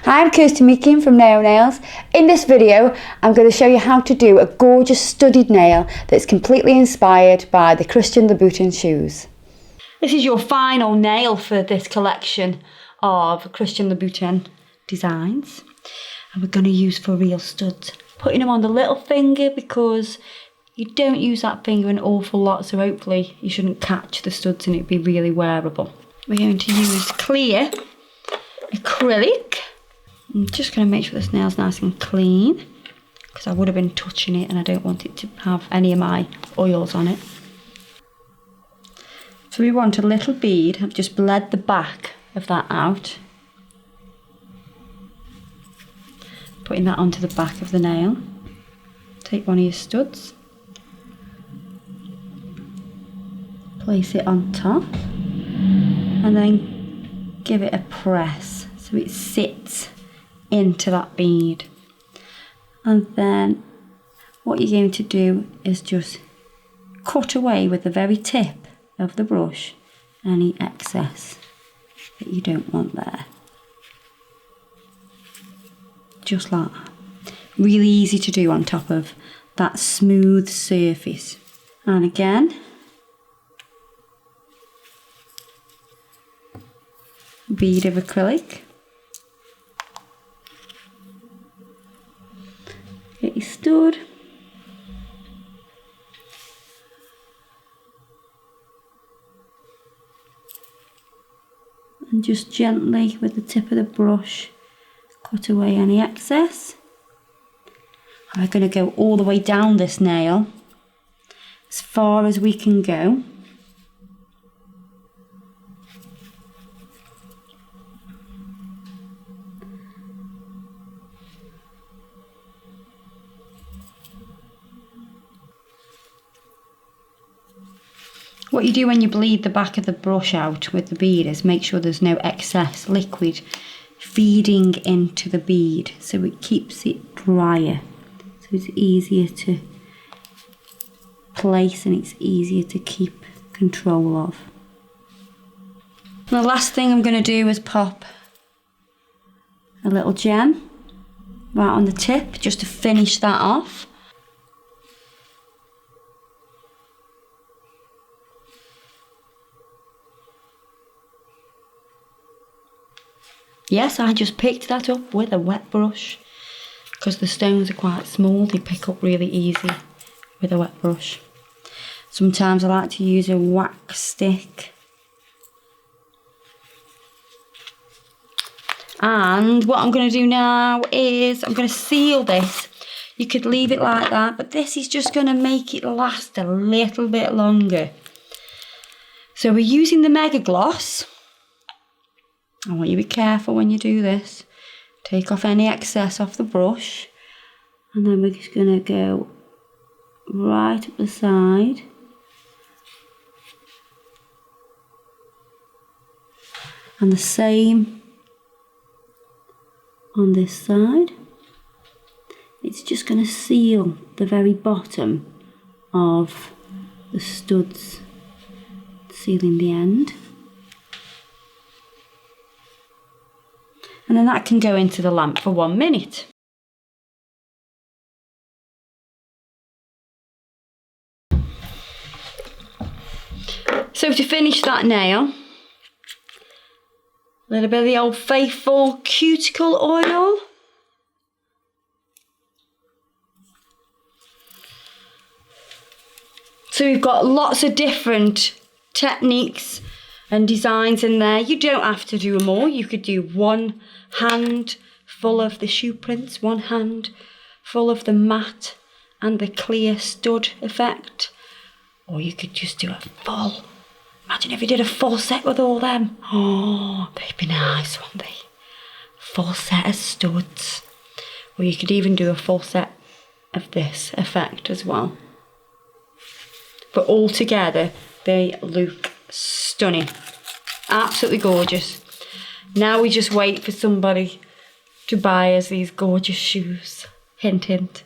Hi, I'm Kirsty Meakin from Nail Nails. In this video, I'm going to show you how to do a gorgeous studded nail that's completely inspired by the Christian Louboutin shoes. This is your final nail for this collection of Christian Louboutin designs. And we're going to use for real studs. Putting them on the little finger because you don't use that finger an awful lot, so hopefully you shouldn't catch the studs and it'd be really wearable. We're going to use clear acrylic. I'm just going to make sure this nail's nice and clean because I would have been touching it and I don't want it to have any of my oils on it. So we want a little bead. I've just bled the back of that out. Putting that onto the back of the nail. Take one of your studs. Place it on top. And then give it a press so it sits into that bead. And then what you're going to do is just cut away with the very tip of the brush any excess that you don't want there. Just like that. Really easy to do on top of that smooth surface. And again, bead of acrylic. Get your stud. And just gently with the tip of the brush cut away any excess. And we're going to go all the way down this nail as far as we can go. What you do when you bleed the back of the brush out with the bead is make sure there's no excess liquid feeding into the bead, so it keeps it drier, so it's easier to place and it's easier to keep control of. And the last thing I'm going to do is pop a little gem right on the tip just to finish that off. Yes, I just picked that up with a wet brush because the stones are quite small, they pick up really easy with a wet brush. Sometimes I like to use a wax stick. And what I'm going to do now is I'm going to seal this. You could leave it like that, but this is just going to make it last a little bit longer. So we're using the Mega Gloss. I want you to be careful when you do this. Take off any excess off the brush. And then we're just going to go right up the side. And the same on this side. It's just going to seal the very bottom of the studs, sealing the end. And then that can go into the lamp for 1 minute. So to finish that nail, a little bit of the Old Faithful cuticle oil. So we've got lots of different techniques and designs in there. You don't have to do them all. You could do one hand full of the shoe prints, one hand full of the matte and the clear stud effect. Or you could just do a full. Imagine if you did a full set with all them. Oh, they'd be nice, wouldn't they? Full set of studs. Or you could even do a full set of this effect as well. But all together, they look stunning. Absolutely gorgeous. Now we just wait for somebody to buy us these gorgeous shoes. Hint, hint.